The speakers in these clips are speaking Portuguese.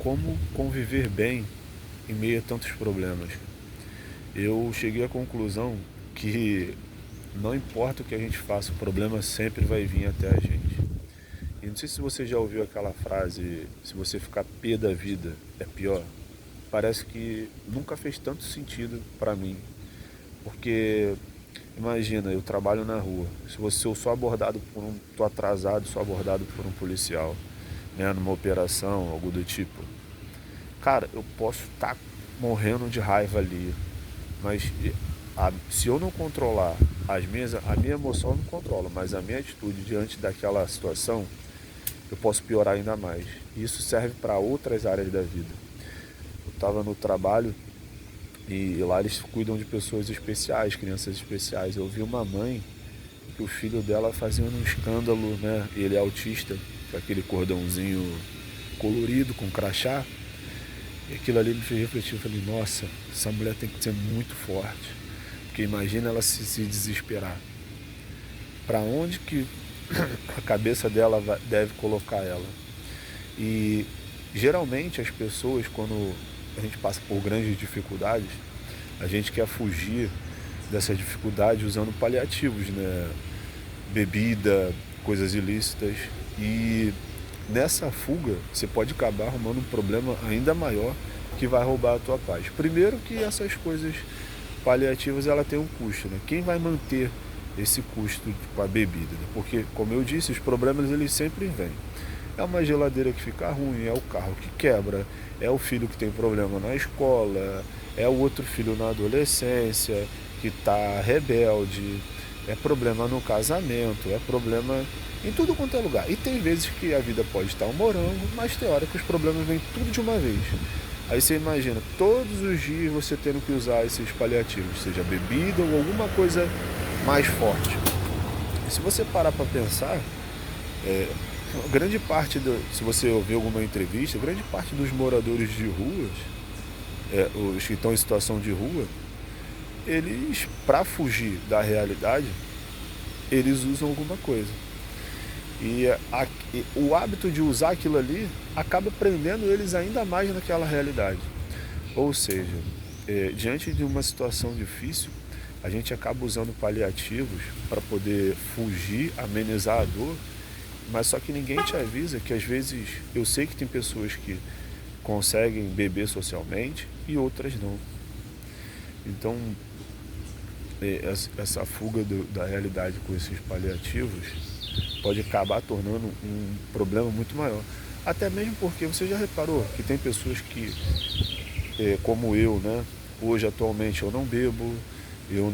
como conviver bem em meio a tantos problemas. Eu cheguei à conclusão que não importa o que a gente faça, o problema sempre vai vir até a gente. E não sei se você já ouviu aquela frase, se você ficar pé da vida é pior. Parece que nunca fez tanto sentido para mim, porque imagina, eu trabalho na rua. Se eu sou abordado tô atrasado, sou abordado por um policial, né, numa operação, algo do tipo. Cara, eu posso estar morrendo de raiva ali, mas se eu não controlar a minha emoção eu não controla, mas a minha atitude diante daquela situação, eu posso piorar ainda mais. E isso serve para outras áreas da vida. Eu estava no trabalho e lá eles cuidam de pessoas especiais, crianças especiais. Eu vi uma mãe que o filho dela fazia um escândalo, né? Ele é autista, com aquele cordãozinho colorido, com crachá. E aquilo ali me fez refletir. Eu falei, nossa, essa mulher tem que ser muito forte. Porque imagina ela se desesperar. Para onde que a cabeça dela deve colocar ela? E geralmente as pessoas, quando a gente passa por grandes dificuldades, a gente quer fugir dessa dificuldade usando paliativos, né? Bebida, coisas ilícitas. E nessa fuga você pode acabar arrumando um problema ainda maior que vai roubar a tua paz. Primeiro que essas coisas paliativas ela tem um custo, né? Quem vai manter esse custo com a bebida? Né? Porque, como eu disse, os problemas eles sempre vêm. É uma geladeira que fica ruim, é o carro que quebra, é o filho que tem problema na escola, é o outro filho na adolescência que está rebelde, é problema no casamento, é problema em tudo quanto é lugar. E tem vezes que a vida pode estar um morango, mas tem hora que os problemas vêm tudo de uma vez. Aí você imagina, todos os dias você tendo que usar esses paliativos, seja bebida ou alguma coisa mais forte. E se você parar para pensar, grande parte se você ouvir alguma entrevista, grande parte dos moradores de ruas, os que estão em situação de rua, eles, para fugir da realidade, eles usam alguma coisa. E o hábito de usar aquilo ali acaba prendendo eles ainda mais naquela realidade. Ou seja, diante de uma situação difícil, a gente acaba usando paliativos para poder fugir, amenizar a dor, mas só que ninguém te avisa que às vezes eu sei que tem pessoas que conseguem beber socialmente e outras não. Então, essa fuga da realidade com esses paliativos pode acabar tornando um problema muito maior. Até mesmo porque você já reparou que tem pessoas que, como eu, né? Hoje atualmente eu não bebo, eu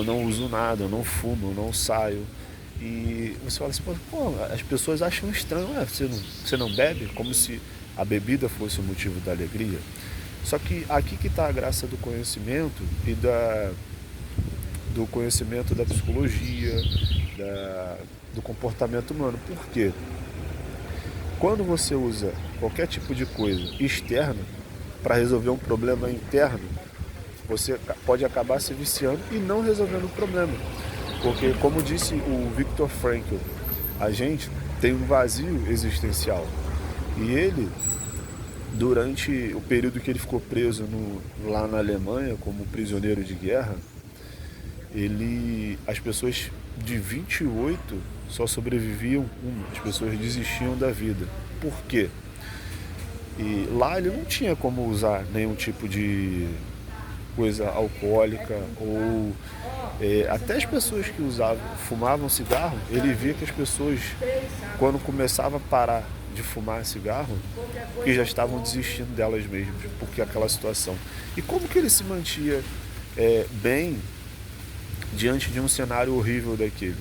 não uso nada, eu não fumo, eu não saio. E você fala assim, pô, as pessoas acham estranho, você não bebe? Como se a bebida fosse o motivo da alegria. Só que aqui que está a graça do conhecimento e do conhecimento da psicologia, do comportamento humano. Por quê? Quando você usa qualquer tipo de coisa externa para resolver um problema interno, você pode acabar se viciando e não resolvendo o problema. Porque, como disse o Viktor Frankl, a gente tem um vazio existencial. E ele, durante o período que ele ficou preso lá na Alemanha como prisioneiro de guerra, as pessoas de 28 só sobreviviam as pessoas desistiam da vida. Por quê? E lá ele não tinha como usar nenhum tipo de coisa alcoólica ou até as pessoas que fumavam cigarro, ele via que as pessoas, quando começava a parar de fumar cigarro, que já estavam desistindo delas mesmas, porque aquela situação. E como que ele se mantia bem diante de um cenário horrível daquele?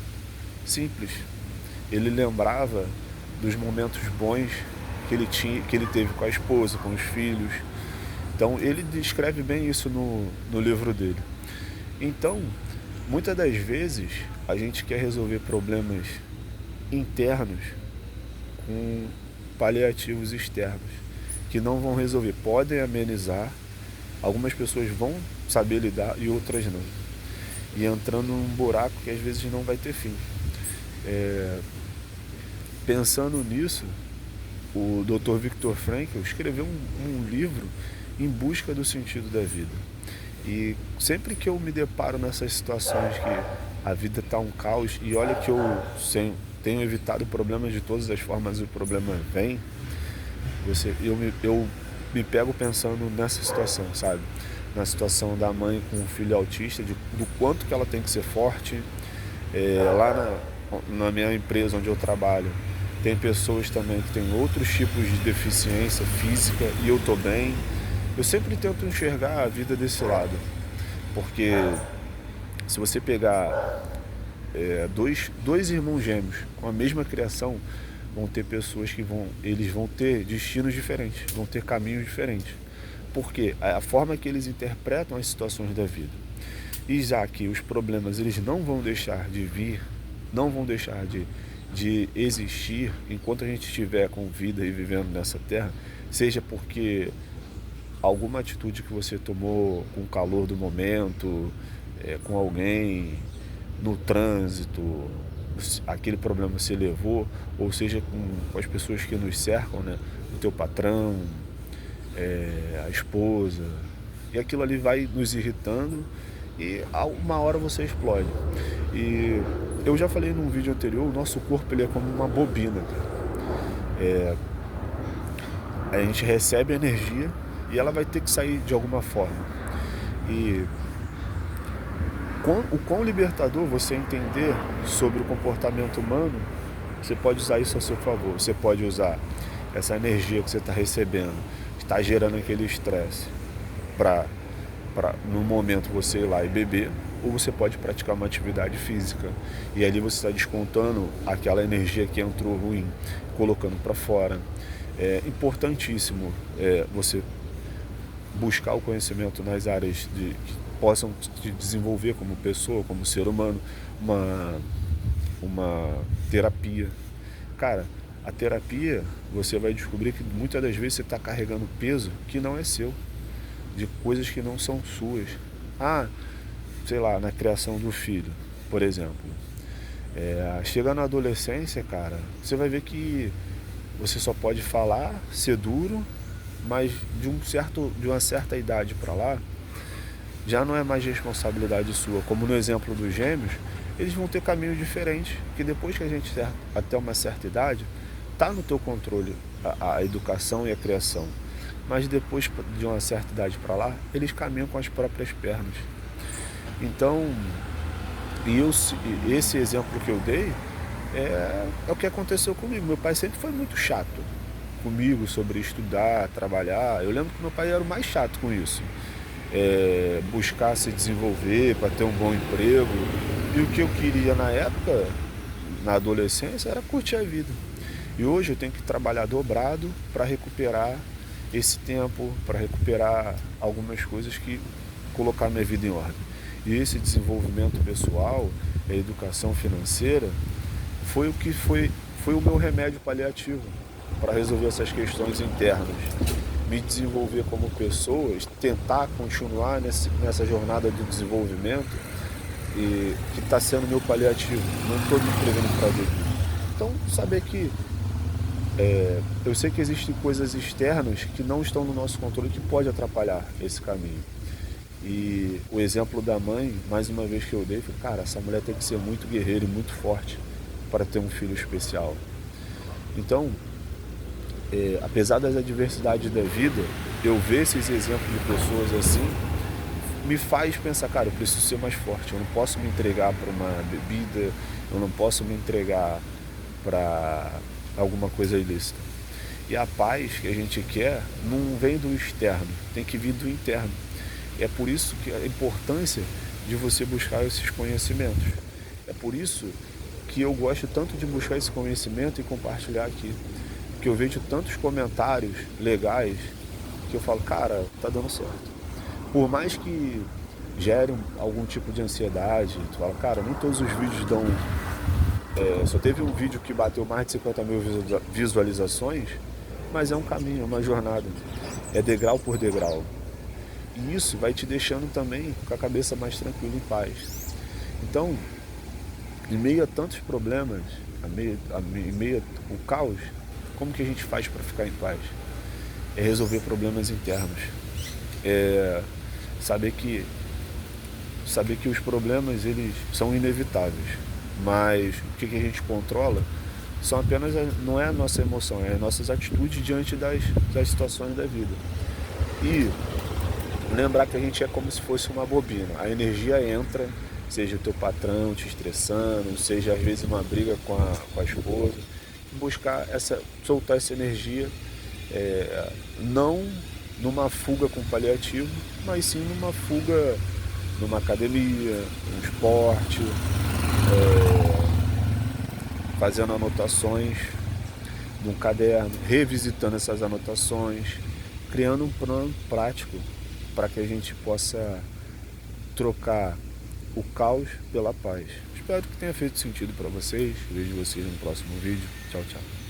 Simples. Ele lembrava dos momentos bons que ele teve com a esposa, com os filhos. Então ele descreve bem isso no livro dele. Então, muitas das vezes a gente quer resolver problemas internos com paliativos externos que não vão resolver, podem amenizar, algumas pessoas vão saber lidar e outras não, e entrando num buraco que às vezes não vai ter fim. Pensando nisso, o Dr. Viktor Frankl escreveu um livro em busca do sentido da vida. E sempre que eu me deparo nessas situações que a vida está um caos, e olha que eu tenho evitado problemas de todas as formas, o problema vem, eu me pego pensando nessa situação, sabe? Na situação da mãe com um filho autista, do quanto que ela tem que ser forte. Lá na minha empresa onde eu trabalho, tem pessoas também que têm outros tipos de deficiência física e eu tô bem. Eu sempre tento enxergar a vida desse lado, porque se você pegar dois irmãos gêmeos com a mesma criação, vão ter pessoas que eles vão ter destinos diferentes, vão ter caminhos diferentes. Porque a forma que eles interpretam as situações da vida. E já que os problemas eles não vão deixar de vir, não vão deixar de existir enquanto a gente estiver com vida e vivendo nessa terra, seja porque alguma atitude que você tomou com o calor do momento, com alguém, no trânsito, aquele problema se elevou, ou seja, com as pessoas que nos cercam, né? O teu patrão, a esposa, e aquilo ali vai nos irritando e a uma hora você explode. E eu já falei num vídeo anterior, o nosso corpo ele é como uma bobina, cara. A gente recebe energia e ela vai ter que sair de alguma forma. E o quão libertador você entender sobre o comportamento humano, você pode usar isso a seu favor. Você pode usar essa energia que você está recebendo, que está gerando aquele estresse, para no momento você ir lá e beber, ou você pode praticar uma atividade física e ali você está descontando aquela energia que entrou ruim, colocando para fora. É importantíssimo você buscar o conhecimento nas áreas que possam te desenvolver como pessoa, como ser humano, uma terapia. Cara, a terapia, você vai descobrir que muitas das vezes você está carregando peso que não é seu, de coisas que não são suas. Sei lá, na criação do filho, por exemplo. Chega na adolescência, cara, você vai ver que você só pode falar, ser duro, mas de uma certa idade para lá, já não é mais responsabilidade sua. Como no exemplo dos gêmeos, eles vão ter caminhos diferentes, que depois que a gente até uma certa idade, está no teu controle a educação e a criação. Mas depois de uma certa idade para lá, eles caminham com as próprias pernas. Então, esse exemplo que eu dei é o que aconteceu comigo. Meu pai sempre foi muito chato comigo sobre estudar, trabalhar. Eu lembro que meu pai era o mais chato com isso. Buscar se desenvolver para ter um bom emprego. E o que eu queria na época, na adolescência, era curtir a vida. E hoje eu tenho que trabalhar dobrado para recuperar esse tempo, para recuperar algumas coisas que colocar minha vida em ordem. E esse desenvolvimento pessoal, a educação financeira, foi o meu remédio paliativo para resolver essas questões internas. Me desenvolver como pessoa, tentar continuar nessa jornada do desenvolvimento, e que está sendo meu paliativo. Não estou me inscrevendo para dormir. Então, saber que eu sei que existem coisas externas que não estão no nosso controle que pode atrapalhar esse caminho. E o exemplo da mãe, mais uma vez que eu dei, foi, cara, essa mulher tem que ser muito guerreira e muito forte para ter um filho especial. Então, apesar das adversidades da vida, eu ver esses exemplos de pessoas assim, me faz pensar, cara, eu preciso ser mais forte. Eu não posso me entregar para uma bebida, eu não posso me entregar para alguma coisa ilícita. E a paz que a gente quer não vem do externo, tem que vir do interno. É por isso que a importância de você buscar esses conhecimentos. É por isso que eu gosto tanto de buscar esse conhecimento e compartilhar aqui. Porque eu vejo tantos comentários legais que eu falo, cara, tá dando certo. Por mais que gere algum tipo de ansiedade, tu fala, cara, nem todos os vídeos dão... só teve um vídeo que bateu mais de 50 mil visualizações, mas é um caminho, é uma jornada. É degrau por degrau. E isso vai te deixando também com a cabeça mais tranquila e em paz. Então, em meio a tantos problemas, em meio ao caos, Como que a gente faz para ficar em paz? É resolver problemas internos. É saber que, os problemas eles são inevitáveis, mas o que a gente controla são apenas, não é a nossa emoção, é as nossas atitudes diante das situações da vida. E lembrar que a gente é como se fosse uma bobina. A energia entra, seja o teu patrão te estressando, seja às vezes uma briga com a esposa. Buscar soltar essa energia, não numa fuga com paliativo, mas sim numa fuga numa academia, num esporte, fazendo anotações num caderno, revisitando essas anotações, criando um plano prático para que a gente possa trocar o caos pela paz. Espero que tenha feito sentido para vocês. Vejo vocês no próximo vídeo. Tchau, tchau.